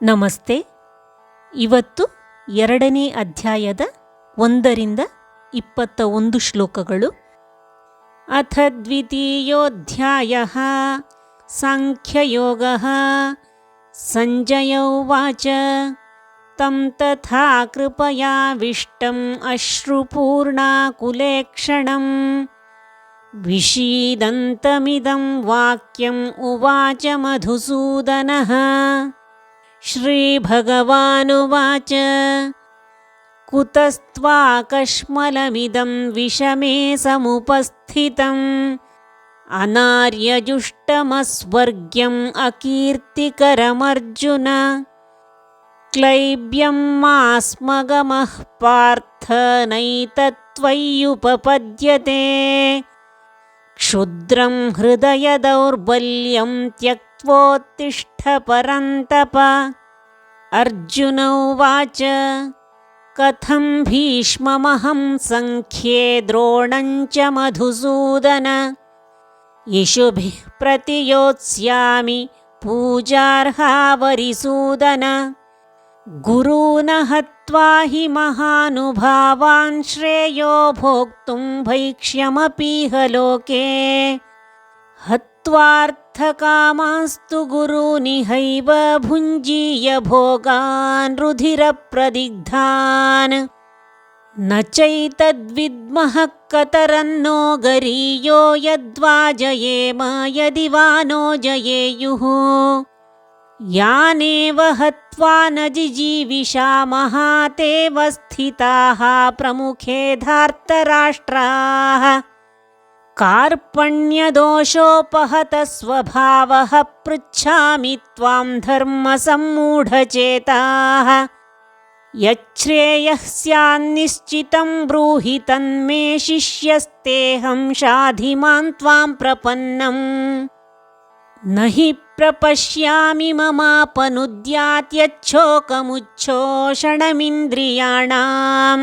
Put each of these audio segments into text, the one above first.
ನಮಸ್ತೆ. ಇವತ್ತು 2ನೇ ಅಧ್ಯಾಯದ 1ರಿಂದ 21 ಶ್ಲೋಕಗಳು. ಅಥ ದ್ವಿತೀಯೋಧ್ಯಾಯಃ ಸಾಂಖ್ಯಯೋಗಃ. ಸಂಜಯ ಉವಾಚ ತಂ ತಥಾ ಕೃಪಯಾವಿಷ್ಟಂ ಅಶ್ರುಪೂರ್ಣಾಕುಲೇಕ್ಷಣಂ ವಿಷೀದಂತಮಿದಂ ವಾಕ್ಯಂ ಉವಾಚ ಮಧುಸೂದನಃ. ಶ್ರೀಭಗವಾನುವಾಚ ಕುತಸ್ತ್ವಾಕಶ್ಮಲಮಿದಂ ವಿಷಮೇ ಸಮುಪಸ್ಥಿತಂ ಅನಾರ್ಯಜುಷ್ಟಮಸ್ವರ್ಗ್ಯಂ ಅಕೀರ್ತಿಕರಮರ್ಜುನ. ಕ್ಲೈಬ್ಯಂ ಮಾಸ್ಮಗಮಃ ಪಾರ್ಥ ನೈತತ್ವಯ್ಯುಪಪದ್ಯತೆ. ಕ್ಷುದ್ರಂ ಹೃದಯ ದೌರ್ಬಲ್ಯಂ ತ್ಯಕ್ತ್ವೋತ್ತಿಷ್ಠ ಪರಂತಪ. ಅರ್ಜುನ ಉವಾಚ ಕಥಂ ಭೀಷ್ಮಮಹಂ ಸಂಖ್ಯೇ ದ್ರೋಣಂ ಚ ಮಧುಸೂದನ. ಇಷುಭಿಃ ಪ್ರತಿಯೋತ್ಸ್ಯಾಮಿ ಪೂಜಾರ್ಹಾ ವರಿಸೂದನ. ಗುರೂನ್ ಹತ್ವಾ ಹಿ ಮಹಾನುಭಾವಾನ್ ಶ್ರೇಯೋ ಭೋಕ್ತುಂ ಭೈಕ್ಷ್ಯಮಪೀಹ ಲೋಕೆ. ಹತ್ವಾರ್ಥಕಾಮಾಸ್ತು ಗುರೂನಿಹೈವ ಭುಂಜೀಯ ಭೋಗಾನ್ ರುಧಿರಪ್ರದಿಗ್ಧಾನ್. ನ ಚೈತದ್ವಿದ್ಮಃ ಕತರನ್ನೋ ಗರೀಯೋ ಯದ್ವಾ ಜಯೇಮ ಯದಿ ವಾ ನೋ ಜಯೇಯುಃ. ಯಾನೇವ ಹತ್ವಾ ನ ಜಿಜೀವಿಷಾಮಃ ತೇವ ಸ್ಥಿತಾಃ ಪ್ರಮುಖೇ ಧಾರ್ತರಾಷ್ಟ್ರಾಃ. ಕಾರ್ಪಣ್ಯದೋಷೋಪಹತಃ ಸ್ವಭಾವಃ ಪೃಚ್ಛಾಮಿ ತ್ವಾಂ ಧರ್ಮಸಮ್ಮೂಢಚೇತಾಃ. ಯಚ್ಛ್ರೇಯಃ ಸ್ಯಾನ್ನಿಶ್ಚಿತಂ ಬ್ರೂಹಿ ತನ್ಮೇ ಶಿಷ್ಯಸ್ತೇಹಂ ಶಾಧಿ ಮಾಂ ತ್ವಾಂ ಪ್ರಪನ್ನಂ. ನ ಹಿ ಪ್ರಪಶ್ಯಾಮಿ ಮಮಾಪನುದ್ಯಾತ್ಯಚ್ಛೋಕಮುಚ್ಛೋಷಣಮಿಂದ್ರಿಯಾಣಾಂ.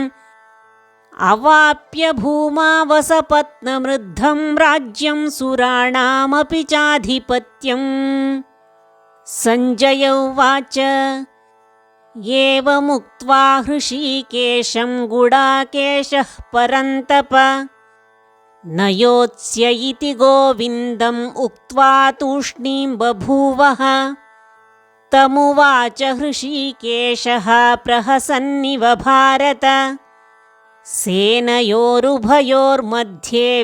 ಅವಾಪ್ಯ ಭೂಮಾವಸಪತ್ನಮೃದ್ಧಂ ರಾಜ್ಯಂ ಸುರಾಣಾಮಪಿ ಚಾಧಿಪತ್ಯಂ. ಸಂಜಯ ಉವಾಚ ಏವಮುಕ್ತ್ವಾ ಹೃಷೀಕೇಶಂ ಗುಡಾಕೇಶಃ ಪರಂತಪ. ನ ಯೋತ್ಸ್ಯ ಇತಿ ಗೋವಿಂದಂ ಉಕ್ತ್ವಾ ತೂಷ್ಣೀಂ ಬಭೂವಃ. ತಮುವಾಚ ಹೃಷೀಕೇಶಃ ಪ್ರಹಸನ್ನಿವ ಭಾರತ. ಸೇನಯೋರುಭಯೋರ್ಮಧ್ಯೆ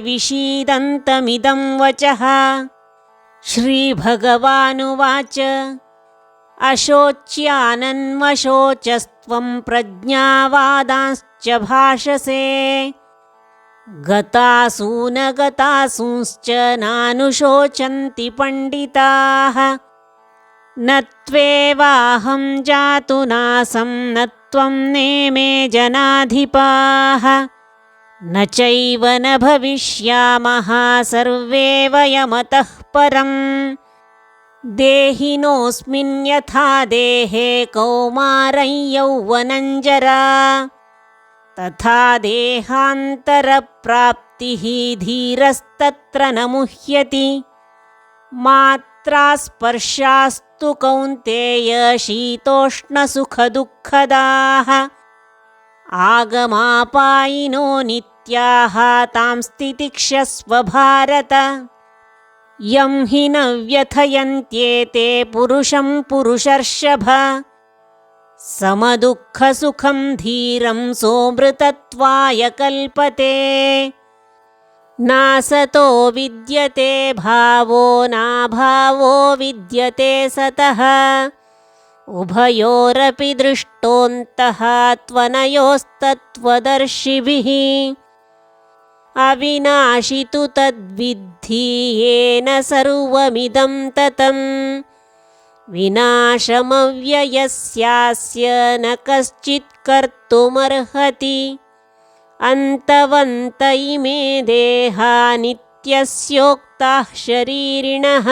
ವಿಷೀದಂತಮಿದಂ ವಚಃ. ಶ್ರೀಭಗವಾನುವಾಚ ಅಶೋಚ್ಯಾನನ್ವಶೋಚಸ್ತ್ವಂ ಪ್ರಜ್ಞಾವಾದಾಂಶ್ಚ ಭಾಷಸೆ. ಗತಾಸೂನ ಗತಾಸೂಂಶ್ಚ ನಾನುಶೋಚಂತಿ ಪಂಡಿತಾಃ. ನ ತ್ವೇವಾಹಂ ಜಾತು ನಾಸಂ ನ ತ್ವಂ ನೇಮೇ ಜನಾಧಿಪಾಃ. ನ ಚೈವ ನ ಭವಿಷ್ಯಾಮಃ ಸರ್ವೇ ವಯಮತಃ ಪರಂ. ದೇಹಿನೋಸ್ಮಿನ್ ಯಥಾ ದೇಹೇ ಕೌಮಾರಂ ಯೌವನಂ ಜರಾ. ತಥಾ ದೇಹಾಂತರಪ್ರಾಪ್ತಿಃ ಧೀರಸ್ತತ್ರ ನ ಮುಹ್ಯತಿ. ಮಾತ್ರಾ ಸ್ಪರ್ಶಾಸ್ತು ಕೌಂತೇಯ ಶೀತೋಷ್ಣಸುಖದುಃಖದಾಃ. ಆಗಮಾಪಾಯಿನೋ ನಿತ್ಯಾಃ ತಾಂ ಸ್ಥಿತಿಕ್ಷಸ್ವ ಭಾರತ. ಯಂ ಹಿ ನ ವ್ಯಥಯಂತ್ಯೇತೆ ಪುರುಷಂ ಪುರುಷರ್ಷಭ. ಸಮದುಃಖಸುಖಂ ಧೀರಂ ಸೋಮೃತತ್ವಾಯ ಕಲ್ಪತೆ. ನಾಸತೋ ವಿದ್ಯತೆ ಭಾವೋ ನಾಭಾವೋ ವಿದ್ಯತೆ ಸತಃ. ಉಭಯೋರಪಿ ದೃಷ್ಟೋऽन्तಃ ತ್ವನಯೋಸ್ತತ್ವದರ್ಶಿಭಿಃ. ಅವಿನಾಶಿ ತು ತದ್ವಿद्धಿ ಯೇನ ಸರ್ವಮಿದಂ ತತಂ. ವಿನಾಶಮವ್ಯಯಸ್ಯಾಸ್ಯ ನ ಕಶ್ಚಿತ್ ಕರ್ತುಮರ್ಹತಿ. ಅಂತವಂತ ಇಮೇ ದೇಹಾ ನಿತ್ಯಸ್ಯೋಕ್ತಾಃ ಶರೀರಿಣಃ.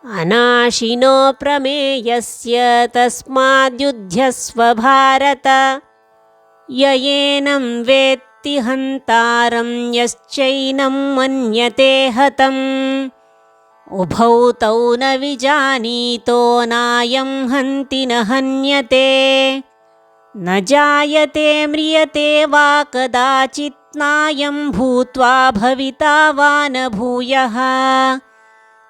ಅನಾಶಿನೋ ಪ್ರಮೇಯಸ್ಯ ತಸ್ಮಾದ್ಯುಧ್ಯಸ್ವ ಭಾರತ. ಯಯೇನಂ ವೇತ್ತಿ ಹಂತಾರಂ ಯಶ್ಚೈನಂ ಮನ್ಯತೆ ಹತಂ. उभौ तौ न विजानीतो नायं हन्ति न हन्यते न जायते म्रियते वा कदाचित् नायं भूत्वा भविता वा न भूयः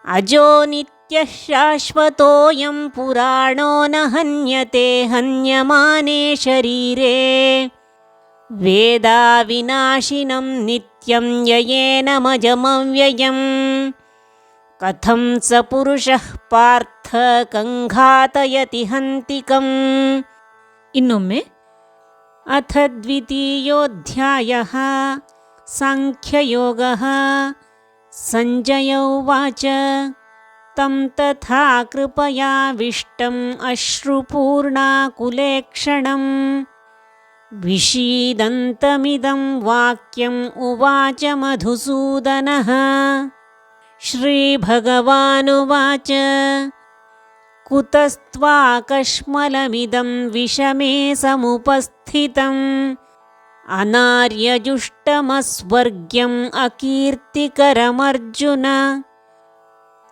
अजो नित्यः शाश्वतोऽयं पुराणो न हन्यते हन्यमाने शरीरे वेदाविनाशिनं नित्यं ययेनमजमव्ययम् कथं स पुरुषः पार्थ कङ्घातयति हन्तिकम् ಇನ್ನೊಮ್ಮೆ ಅಥ ದ್ವಿತೀಯೋಧ್ಯಾಯಃ ಸಾಂಖ್ಯಯೋಗಃ ಸಂಜಯ ಉವಾಚ ತಂ ತಥಾ ಕೃಪಯಾವಿಷ್ಟಂ ಅಶ್ರುಪೂರ್ಣಾಕುಲೇಕ್ಷಣಂ ವಿಷೀದಂತಮಿದಂ ವಾಕ್ಯಂ ಉವಾಚ ಮಧುಸೂದನಃ ಶ್ರೀಭಗವಾನುವಾಚ ಕುತಸ್ತ್ವಾಕಶ್ಮಲಮಿದಂ ವಿಷಮೇ ಸಮುಪಸ್ಥಿತಂ ಅನಾರ್ಯಜುಷ್ಟಮಸ್ವರ್ಗ್ಯಂ ಅಕೀರ್ತಿಕರಮರ್ಜುನ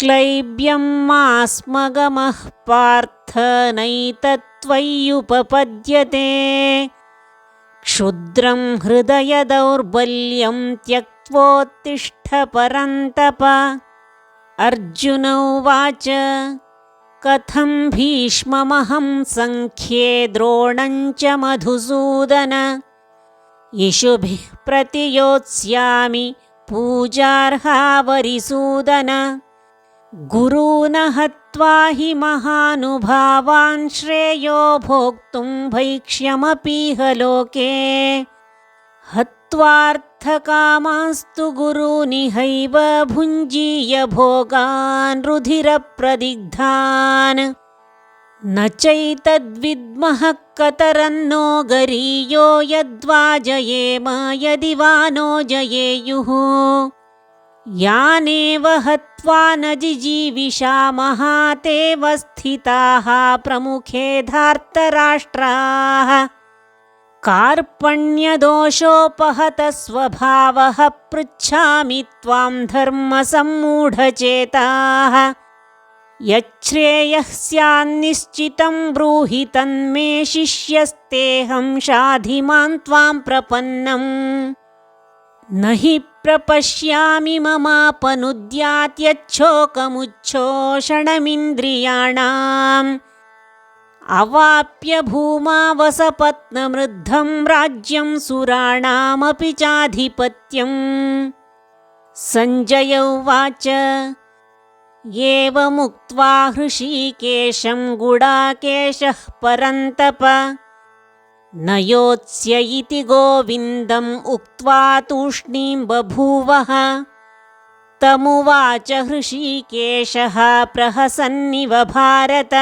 ಕ್ಲೈಬ್ಯಂ ಮಾಸ್ಮಗಮಃ ಪಾರ್ಥ ನೈತತ್ವಯ್ಯುಪಪದ್ಯತೆ ಕ್ಷುದ್ರಂ ಹೃದಯ ದೌರ್ಬಲ್ಯಂ ತ್ಯಕ್ತ್ವೋತ್ತಿಷ್ಠ ಪರಂತಪ ಅರ್ಜುನ ಉವಾಚ ಕಥಂ ಭೀಷ್ಮಮಹಂ ಸಂಖ್ಯೆ ದ್ರೋಣಂ ಚ ಮಧುಸೂದನ ಇಷುಭಿಃ ಪ್ರತಿಯೋತ್ಸ್ಯಾಮಿ ಪೂಜಾರ್ಹಾ ವರಿಸೂದನ ಗುರೂನ್ ಹತ್ವಾ ಹಿ ಮಹಾನುಭಾವಾನ್ ಶ್ರೇಯೋ ಭೋಕ್ತುಂ ಭೈಕ್ಷ್ಯಮಪೀಹ ಲೋಕೆ ಹತ್ವಾರ್ಥಕಾಮಾಸ್ತು ಗುರೂನಿಹೈವ ಭುಂಜೀಯ ಭೋಗಾನ್ ರುಧಿರಪ್ರದಿಗ್ಧಾನ್ ನ ಚೈತದ್ವಿದ್ಮಃ ಕತರನ್ನೋ ಗರೀಯೋ ಯದ್ವಾ ಜಯೇಮ ಯದಿ ವಾ ನೋ ಜಯೇಯುಃ ಯಾನೇವ ಹತ್ವಾ ನ ಜಿಜೀವಿಷಾಮಃ ತೇವ ಸ್ಥಿತಾಃ ಪ್ರಮುಖೇ ಧಾರ್ತರಾಷ್ಟ್ರಾಃ ಕಾರ್ಪಣ್ಯದೋಷೋಪಹತ ಸ್ವಭಾವಃ ಪೃಚ್ಛಾಮಿ ತ್ವಾಂ ಧರ್ಮಸಮ್ಮೂಢಚೇತಾಃ ಯಚ್ಛ್ರೇಯಃ ಸ್ಯಾನ್ನಿಶ್ಚಿತಂ ಬ್ರೂಹಿ ತನ್ಮೇ ಶಿಷ್ಯಸ್ತೇಹಂ ಶಾಧಿ ಮಾಂ ತ್ವಾಂ ಪ್ರಪನ್ನಂ ನ ಹಿ ಪ್ರಪಶ್ಯಾಮಿ ಮಮಾಪನುದ್ಯಾತ್ಯಚ್ಛೋಕಮುಚ್ಛೋಷಣಮಿಂದ್ರಿಯಾಣಾಂ ಅವಾಪ್ಯ ಭೂಮಾವಸಪತ್ನಮೃದ್ಧಂ ರಾಜ್ಯಂ ಸುರಾಣಾಮಪಿ ಚಾಧಿಪತ್ಯಂ ಸಂಜಯ ಉವಾಚ ಏವಮುಕ್ತ್ವಾ ಹೃಷೀಕೇಶಂ ಗುಡಾಕೇಶಃ ಪರಂತಪ ನ ಯೋತ್ಸ್ಯ ಇತಿ ಗೋವಿಂದಂ ಉಕ್ತ್ವಾ ತೂಷ್ಣೀಂ ಬಭೂವಃ ತಮುವಾಚ ಹೃಷೀಕೇಶಃ ಪ್ರಹಸನ್ನಿವ ಭಾರತ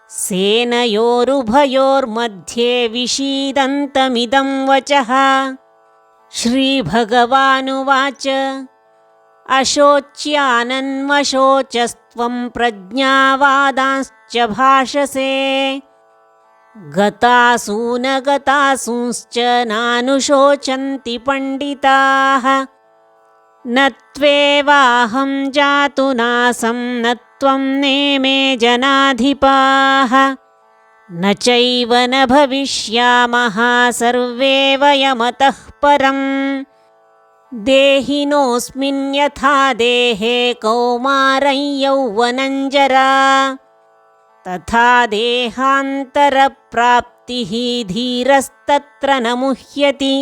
ಸೇನಯೋರುಭಯೋರ್ಮಧ್ಯೆ ವಿಷೀದಂತಮಿದಂ ವಚಃ ಶ್ರೀಭಗವಾನುವಾಚ ಅಶೋಚ್ಯಾನನ್ವಶೋಚಸ್ತ್ವಂ ಪ್ರಜ್ಞಾವಾದಾಂಶ್ಚ ಭಾಷಸೆ ಗತಾಸೂನಗತಾಸೂಂಶ್ಚ ನಾನುಶೋಚಂತಿ ಪಂಡಿತಾಃ ನ ತ್ವೇವಾಹಂ ಜಾತು ನಾಸಂ ನ ತ್ವಂ ನೇಮೇ ಜನಾಧಿಪಾಃ ನ ಚೈವ ನ ಭವಿಷ್ಯಾಮಃ ಸರ್ವೇ ವಯಮತಃ ಪರಂ ದೇಹಿನೋಸ್ಮಿನ್ ಯಥಾ ದೇಹೇ ಕೌಮಾರಂ ಯೌವನಂ ಜರಾ ತಥಾ ದೇಹಾಂತರಪ್ರಾಪ್ತಿಃ ಧೀರಸ್ತತ್ರ ನ ಮುಹ್ಯತಿ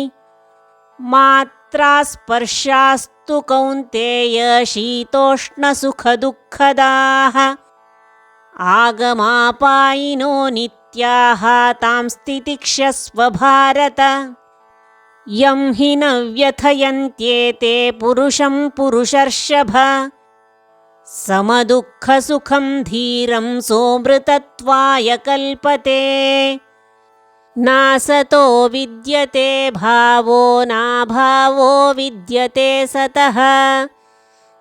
ಮಾತ್ರಾ ಸ್ಪರ್ಶಾಸ್ತು ಕೌಂತೇಯ ಶೀತೋಷ್ಣಸುಖದುಃಖದಾಃ ಆಗಮಾಪಾಯಿನೋ ನಿತ್ಯಾಃ ತಾಂ ಸ್ಥಿತಿಕ್ಷಸ್ವ ಭಾರತ ಯಂ ಹಿ ನ ವ್ಯಥಯಂತ್ಯೇತೆ ಪುರುಷಂ ಪುರುಷರ್ಷಭ ಸಮದುಃಖಸುಖಂ ಧೀರಂ ಸೋಮೃತತ್ವಾಯ ಕಲ್ಪತೆ ನಾಸತೋ ವಿದ್ಯತೆ ಭಾವೋ ನಾಭಾವೋ ವಿದ್ಯತೆ ಸತಃ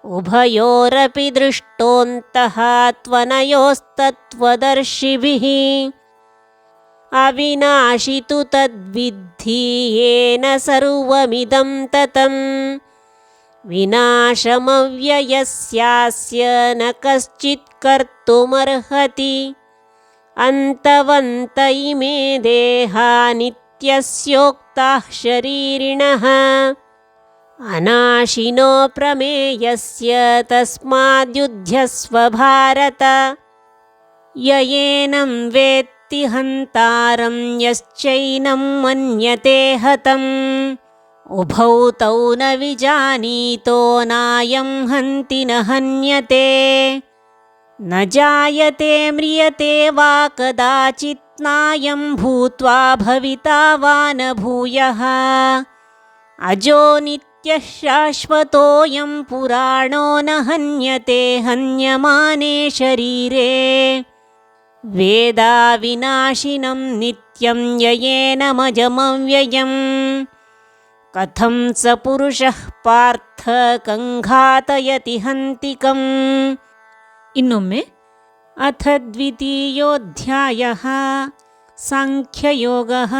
ಉಭಯೋರಪಿ ದೃಷ್ಟೋಂತಃ ತ್ವನಯೋಸ್ತತ್ವದರ್ಶಿಭಿಃ ಅವಿನಾಶಿ ತು ತದ್ವಿದ್ಧಿ ಯೇನ ಸರ್ವಮಿದಂ ತತಂ विनाशमव्ययस्यास्य न कश्चित् कर्तुमर्हति अन्तवन्त इमे देहा नित्यस्योक्ताः शरीरिणः अनाशिनो प्रमेयस्य तस्माद्युध्यस्व भारत य एनं वेत्ति हन्तारं यश्चैनं मन्यते हतम् उभौ तौ न विजानीतो नायं हन्ति न हन्यते न जायते म्रियते वा कदाचित् नायं भूत्वा भविता वा न भूयः अजो नित्यः शाश्वतोऽयं पुराणो न हन्यते हन्यमाने शरीरे वेदाविनाशिनं नित्यं ययेनमजमव्ययम् कथं स पुरुषः पार्थ कंघातयति हन्तिकम् ಇನ್ನೊಮ್ಮೆ ಅಥ ದ್ವಿತೀಯೋಧ್ಯಾಯಃ ಸಾಂಖ್ಯಯೋಗಃ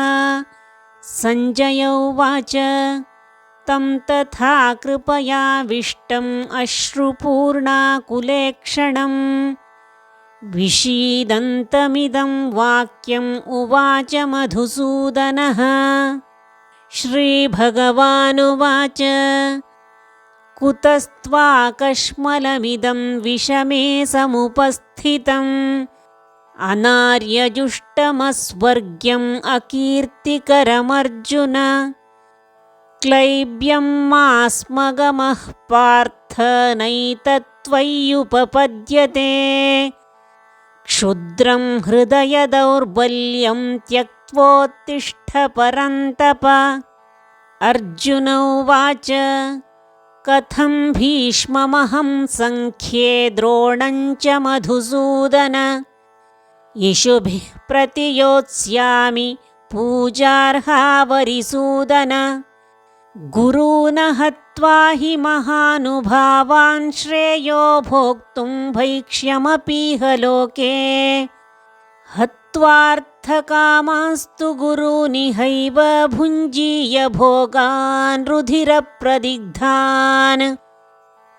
ಸಂಜಯ ಉವಾಚ ತಂ ತಥಾ ಕೃಪಯಾವಿಷ್ಟಂ ಅಶ್ರುಪೂರ್ಣಾಕುಲೇಕ್ಷಣಂ ವಿಷೀದಂತಮಿದಂ ವಾಕ್ಯಂ ಉವಾಚ ಮಧುಸೂದನಃ ಶ್ರೀಭಗವಾನುವಾಚ ಕುತಸ್ತ್ವಾಕಶ್ಮಲಮಿದಂ ವಿಷಮೇ ಸಮುಪಸ್ಥಿತಂ ಅನಾರ್ಯಜುಷ್ಟಮಸ್ವರ್ಗ್ಯಂ ಅಕೀರ್ತಿಕರಮರ್ಜುನ ಕ್ಲೈಬ್ಯಂ ಮಾಸ್ಮಗಮಃ ಪಾರ್ಥ ನೈತತ್ವಯ್ಯುಪಪದ್ಯತೆ ಕ್ಷುದ್ರಂ ಹೃದಯ ದೌರ್ಬಲ್ಯಂ ತ್ಯಕ್ತ್ವೋತ್ತಿಷ್ಠ ಪರಂತಪ ಅರ್ಜುನ ಉವಾಚ ಕಥಂ ಭೀಷ್ಮಮಹಂ ಸಂಖ್ಯೆ ದ್ರೋಣಂ ಚ ಮಧುಸೂದನ ಇಷುಭಿಃ ಪ್ರತಿಯೋತ್ಸ್ಯಾಮಿ ಪೂಜಾರ್ಹಾ ವರಿಸೂದನ ಗುರೂನ್ ಹತ್ವಾ ಹಿ ಮಹಾನುಭಾವಾನ್ ಶ್ರೇಯೋ ಭೋಕ್ತುಂ ಭೈಕ್ಷ್ಯಮಪೀಹ ಲೋಕೆ ಹತ್ವಾರ್ಥಕಾಮಾಸ್ತು ಗುರೂನಿಹೈವ ಭುಂಜೀಯ ಭೋಗಾನ್ ರುಧಿರಪ್ರದಿಗ್ಧಾನ್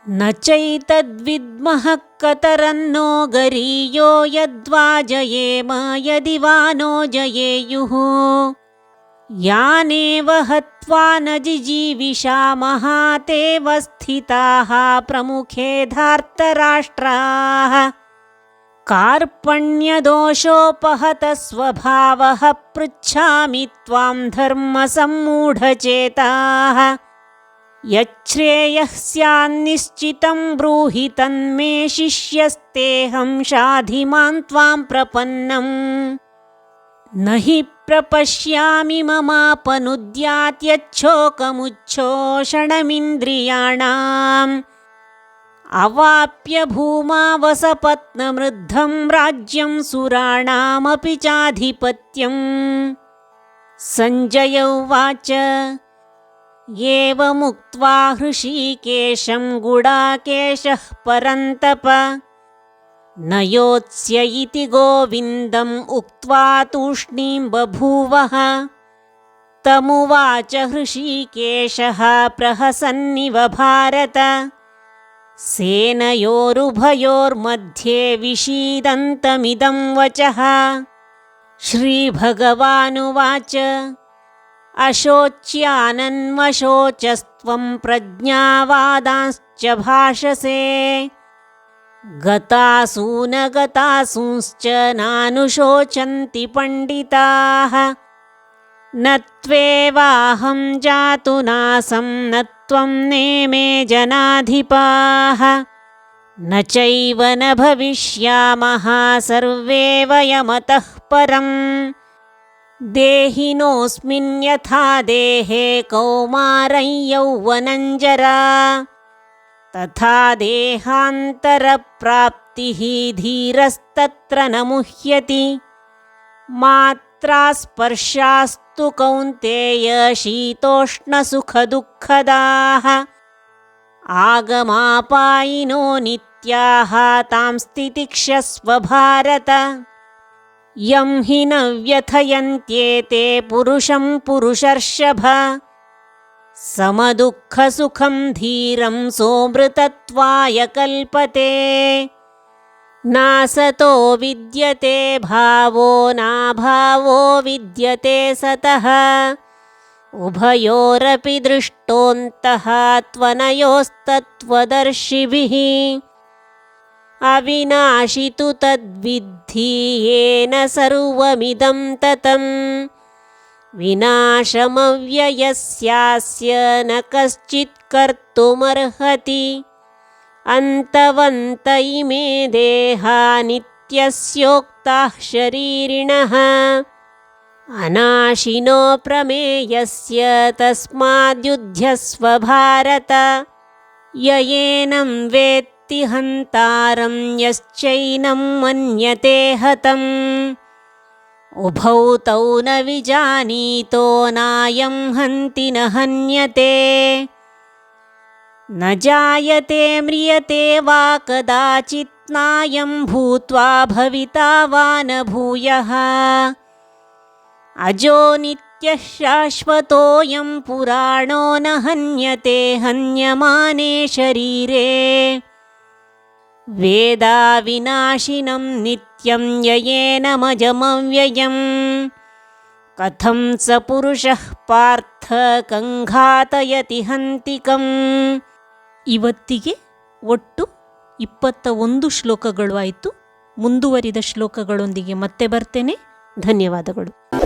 ನ ಚೈತದ್ವಿದ್ಮಃ ಕತರನ್ನೋ ಗರೀಯೋ ಯದ್ವಾ ಜಯೇಮ ಯದಿ ವಾ ನೋ ಜಯೇಯುಃ ಯಾನೇವ ಹತ್ವಾ ನ ಜಿಜೀವಿಷಾಮಃ ತೇವ ಸ್ಥಿತಾಃ ಪ್ರಮುಖೇ ಧಾರ್ತರಾಷ್ಟ್ರಾಃ ಕಾರ್ಪಣ್ಯದೋಷೋಪಹತ ಸ್ವಭಾವಃ ಪೃಚ್ಛಾಮಿ ತ್ವಾಂ ಧರ್ಮಸಮ್ಮೂಢಚೇತಾಃ ಯಚ್ಛ್ರೇಯಃ ಸ್ಯಾನ್ನಿಶ್ಚಿತಂ ಬ್ರೂಹಿ ತನ್ಮೇ ಶಿಷ್ಯಸ್ತೇಹಂ ಶಾಧಿ ಮಾಂ ತ್ವಾಂ ಪ್ರಪನ್ನಂ ನ ಹಿ ಪ್ರಪಶ್ಯಾಮಿ ಮಮಾಪನುದ್ಯಾತ್ಯಚ್ಛೋಕಮುಚ್ಛೋಷಣಮಿಂದ್ರಿಯಾಣಾಂ ಅವಾಪ್ಯ ಭೂಮಾವಸಪತ್ನಮೃದ್ಧಂ ರಾಜ್ಯಂ ಸುರಾಣಾಮಪಿ ಚಾಧಿಪತ್ಯಂ ಸಂಜಯ ಉವಾಚ ಏವಮುಕ್ತ್ವಾ ಹೃಷೀಕೇಶಂ ಗುಡಾಕೇಶಃ ಪರಂತಪ ನ ಯೋತ್ಸ್ಯ ಇತಿ ಗೋವಿಂದಂ ಉಕ್ತ್ವಾ ತೂಷ್ಣೀಂ ಬಭೂವಃ ತಮುವಾಚ ಹೃಷೀಕೇಶಃ ಪ್ರಹಸನ್ನಿವ ಭಾರತ ಸೇನಯೋರುಭಯೋರ್ಮಧ್ಯೆ ವಿಷೀದಂತಮಿದಂ ವಚಃ ಶ್ರೀಭಗವಾನುವಾಚ ಅಶೋಚ್ಯಾನನ್ವಶೋಚಸ್ತ್ವಂ ಪ್ರಜ್ಞಾವಾದಾಂಶ್ಚ ಭಾಷಸೆ ಗತಾಸೂನ ಗತಾಸೂಂಶ್ಚ ನಾನುಶೋಚಂತಿ ಪಂಡಿತಾಃ ನ ತ್ವೇವಾಹಂ ಜಾತು ನಾಸಂ ನ ತ್ವಂ ನೇಮೇ ಜನಾಧಿಪಾಃ ನ ಚೈವ ನ ಭವಿಷ್ಯಾಮಃ ಸರ್ವೇ ವಯಮತಃ ಪರಂ ದೇಹಿನೋಸ್ಮಿನ್ ಯಥಾ ದೇಹೇ ಕೌಮಾರಂ ಯೌವನಂ ಜರಾ ತಥಾ ದೇಹಾಂತರಪ್ರಾಪ್ತಿಃ ಧೀರಸ್ತತ್ರ ನ ಮುಹ್ಯತಿ ಮಾತ್ರಾ ಸ್ಪರ್ಶಾಸ್ತು ಕೌಂತೇಯ ಶೀತೋಷ್ಣಸುಖದುಃಖದಾಃ ಆಗಮಾಪಾಯಿನೋ ನಿತ್ಯಾಃ ತಾಂ ಸ್ಥಿತಿಕ್ಷಸ್ವ ಭಾರತ ಯಂ ಹಿ ನ ವ್ಯಥಯಂತ್ಯೇತೆ ಪುರುಷಂ ಪುರುಷರ್ಷಭ समदुःखसुखं धीरं सोऽमृतत्वाय कल्पते नासतो विद्यते भावो नाभावो विद्यते सतः उभयोरपि दृष्टोऽन्तः त्वनयोस्तत्त्वदर्शिभिः अविनाशि तु तद्विद्धि येन सर्वमिदं ततम् विनाशमव्ययस्यास्य न कश्चित् कर्तुमर्हति अन्तवन्त इमे देहा नित्यस्योक्ताः शरीरिणः अनाशिनो प्रमेयस्य तस्माद्युध्यस्व भारत य एनं वेत्ति हन्तारं यश्चैनं मन्यते हतम् उभौ तौ न विजानीतो नायं हन्ति न हन्यते न जायते म्रियते वा कदाचित् नायं भूत्वा भविता वा न भूयः अजो नित्यः शाश्वतोऽयं पुराणो न हन्यते हन्यमाने शरीरे वेदाविनाशिनं नित्यं ययेनमजमव्ययम् कथं स पुरुषः पार्थ ಕಂಘಾತಯತಿ ಹಂತಿಕಂ. ಇವತ್ತಿಗೆ ಒಟ್ಟು 21 ಶ್ಲೋಕಗಳು ಆಯಿತು. ಮುಂದುವರಿದ ಶ್ಲೋಕಗಳೊಂದಿಗೆ ಮತ್ತೆ ಬರ್ತೇನೆ. ಧನ್ಯವಾದಗಳು.